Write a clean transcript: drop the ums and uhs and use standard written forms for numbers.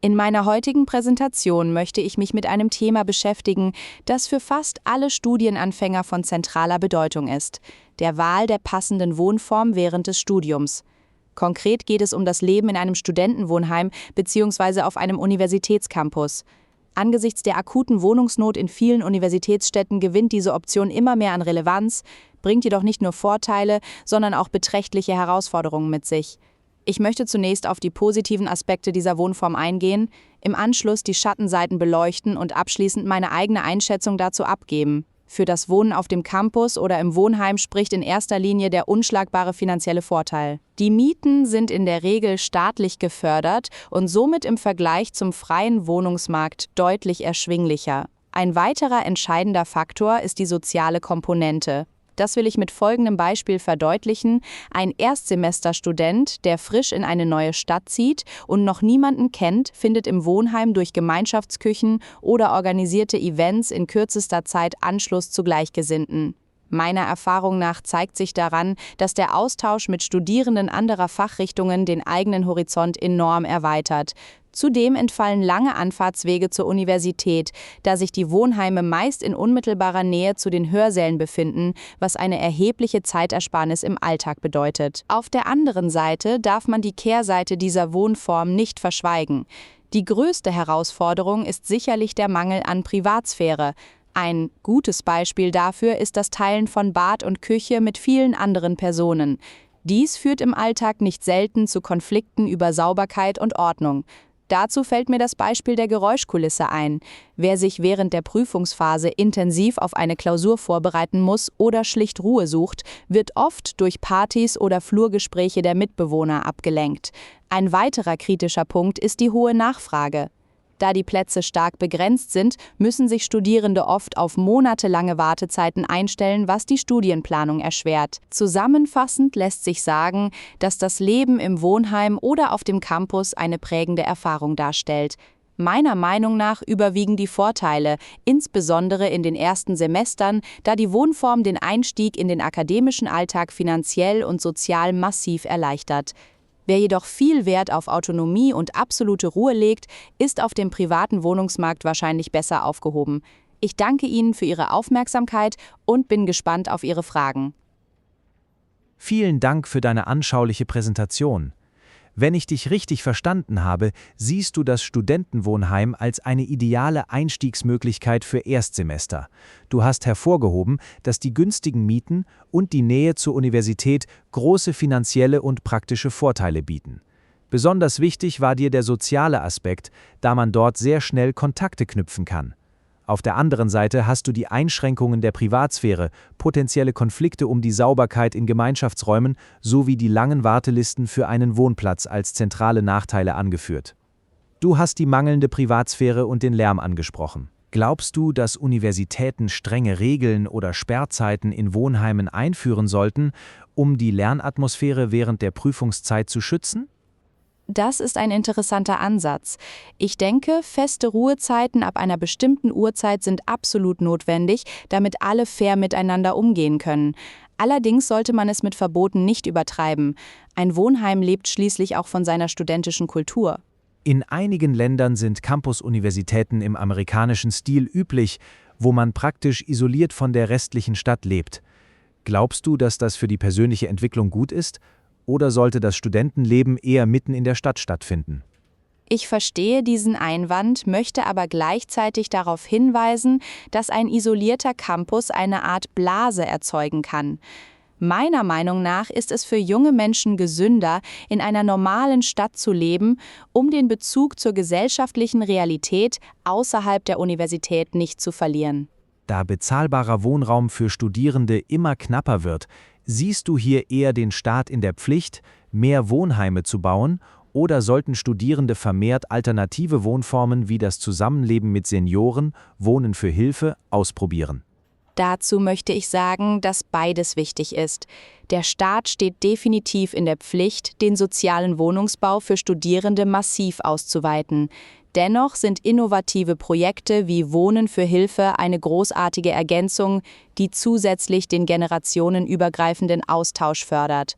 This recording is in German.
In meiner heutigen Präsentation möchte ich mich mit einem Thema beschäftigen, das für fast alle Studienanfänger von zentraler Bedeutung ist: der Wahl der passenden Wohnform während des Studiums. Konkret geht es um das Leben in einem Studentenwohnheim bzw. auf einem Universitätscampus. Angesichts der akuten Wohnungsnot in vielen Universitätsstädten gewinnt diese Option immer mehr an Relevanz, bringt jedoch nicht nur Vorteile, sondern auch beträchtliche Herausforderungen mit sich. Ich möchte zunächst auf die positiven Aspekte dieser Wohnform eingehen, im Anschluss die Schattenseiten beleuchten und abschließend meine eigene Einschätzung dazu abgeben. Für das Wohnen auf dem Campus oder im Wohnheim spricht in erster Linie der unschlagbare finanzielle Vorteil. Die Mieten sind in der Regel staatlich gefördert und somit im Vergleich zum freien Wohnungsmarkt deutlich erschwinglicher. Ein weiterer entscheidender Faktor ist die soziale Komponente. Das will ich mit folgendem Beispiel verdeutlichen: Ein Erstsemesterstudent, der frisch in eine neue Stadt zieht und noch niemanden kennt, findet im Wohnheim durch Gemeinschaftsküchen oder organisierte Events in kürzester Zeit Anschluss zu Gleichgesinnten. Meiner Erfahrung nach zeigt sich daran, dass der Austausch mit Studierenden anderer Fachrichtungen den eigenen Horizont enorm erweitert. Zudem entfallen lange Anfahrtswege zur Universität, da sich die Wohnheime meist in unmittelbarer Nähe zu den Hörsälen befinden, was eine erhebliche Zeitersparnis im Alltag bedeutet. Auf der anderen Seite darf man die Kehrseite dieser Wohnform nicht verschweigen. Die größte Herausforderung ist sicherlich der Mangel an Privatsphäre. Ein gutes Beispiel dafür ist das Teilen von Bad und Küche mit vielen anderen Personen. Dies führt im Alltag nicht selten zu Konflikten über Sauberkeit und Ordnung. Dazu fällt mir das Beispiel der Geräuschkulisse ein. Wer sich während der Prüfungsphase intensiv auf eine Klausur vorbereiten muss oder schlicht Ruhe sucht, wird oft durch Partys oder Flurgespräche der Mitbewohner abgelenkt. Ein weiterer kritischer Punkt ist die hohe Nachfrage. Da die Plätze stark begrenzt sind, müssen sich Studierende oft auf monatelange Wartezeiten einstellen, was die Studienplanung erschwert. Zusammenfassend lässt sich sagen, dass das Leben im Wohnheim oder auf dem Campus eine prägende Erfahrung darstellt. Meiner Meinung nach überwiegen die Vorteile, insbesondere in den ersten Semestern, da die Wohnform den Einstieg in den akademischen Alltag finanziell und sozial massiv erleichtert. Wer jedoch viel Wert auf Autonomie und absolute Ruhe legt, ist auf dem privaten Wohnungsmarkt wahrscheinlich besser aufgehoben. Ich danke Ihnen für Ihre Aufmerksamkeit und bin gespannt auf Ihre Fragen. Vielen Dank für deine anschauliche Präsentation. Wenn ich dich richtig verstanden habe, siehst du das Studentenwohnheim als eine ideale Einstiegsmöglichkeit für Erstsemester. Du hast hervorgehoben, dass die günstigen Mieten und die Nähe zur Universität große finanzielle und praktische Vorteile bieten. Besonders wichtig war dir der soziale Aspekt, da man dort sehr schnell Kontakte knüpfen kann. Auf der anderen Seite hast du die Einschränkungen der Privatsphäre, potenzielle Konflikte um die Sauberkeit in Gemeinschaftsräumen sowie die langen Wartelisten für einen Wohnplatz als zentrale Nachteile angeführt. Du hast die mangelnde Privatsphäre und den Lärm angesprochen. Glaubst du, dass Universitäten strenge Regeln oder Sperrzeiten in Wohnheimen einführen sollten, um die Lernatmosphäre während der Prüfungszeit zu schützen? Das ist ein interessanter Ansatz. Ich denke, feste Ruhezeiten ab einer bestimmten Uhrzeit sind absolut notwendig, damit alle fair miteinander umgehen können. Allerdings sollte man es mit Verboten nicht übertreiben. Ein Wohnheim lebt schließlich auch von seiner studentischen Kultur. In einigen Ländern sind Campus-Universitäten im amerikanischen Stil üblich, wo man praktisch isoliert von der restlichen Stadt lebt. Glaubst du, dass das für die persönliche Entwicklung gut ist? Oder sollte das Studentenleben eher mitten in der Stadt stattfinden? Ich verstehe diesen Einwand, möchte aber gleichzeitig darauf hinweisen, dass ein isolierter Campus eine Art Blase erzeugen kann. Meiner Meinung nach ist es für junge Menschen gesünder, in einer normalen Stadt zu leben, um den Bezug zur gesellschaftlichen Realität außerhalb der Universität nicht zu verlieren. Da bezahlbarer Wohnraum für Studierende immer knapper wird, siehst du hier eher den Staat in der Pflicht, mehr Wohnheime zu bauen, oder sollten Studierende vermehrt alternative Wohnformen wie das Zusammenleben mit Senioren, Wohnen für Hilfe, ausprobieren? Dazu möchte ich sagen, dass beides wichtig ist. Der Staat steht definitiv in der Pflicht, den sozialen Wohnungsbau für Studierende massiv auszuweiten. Dennoch sind innovative Projekte wie Wohnen für Hilfe eine großartige Ergänzung, die zusätzlich den generationenübergreifenden Austausch fördert.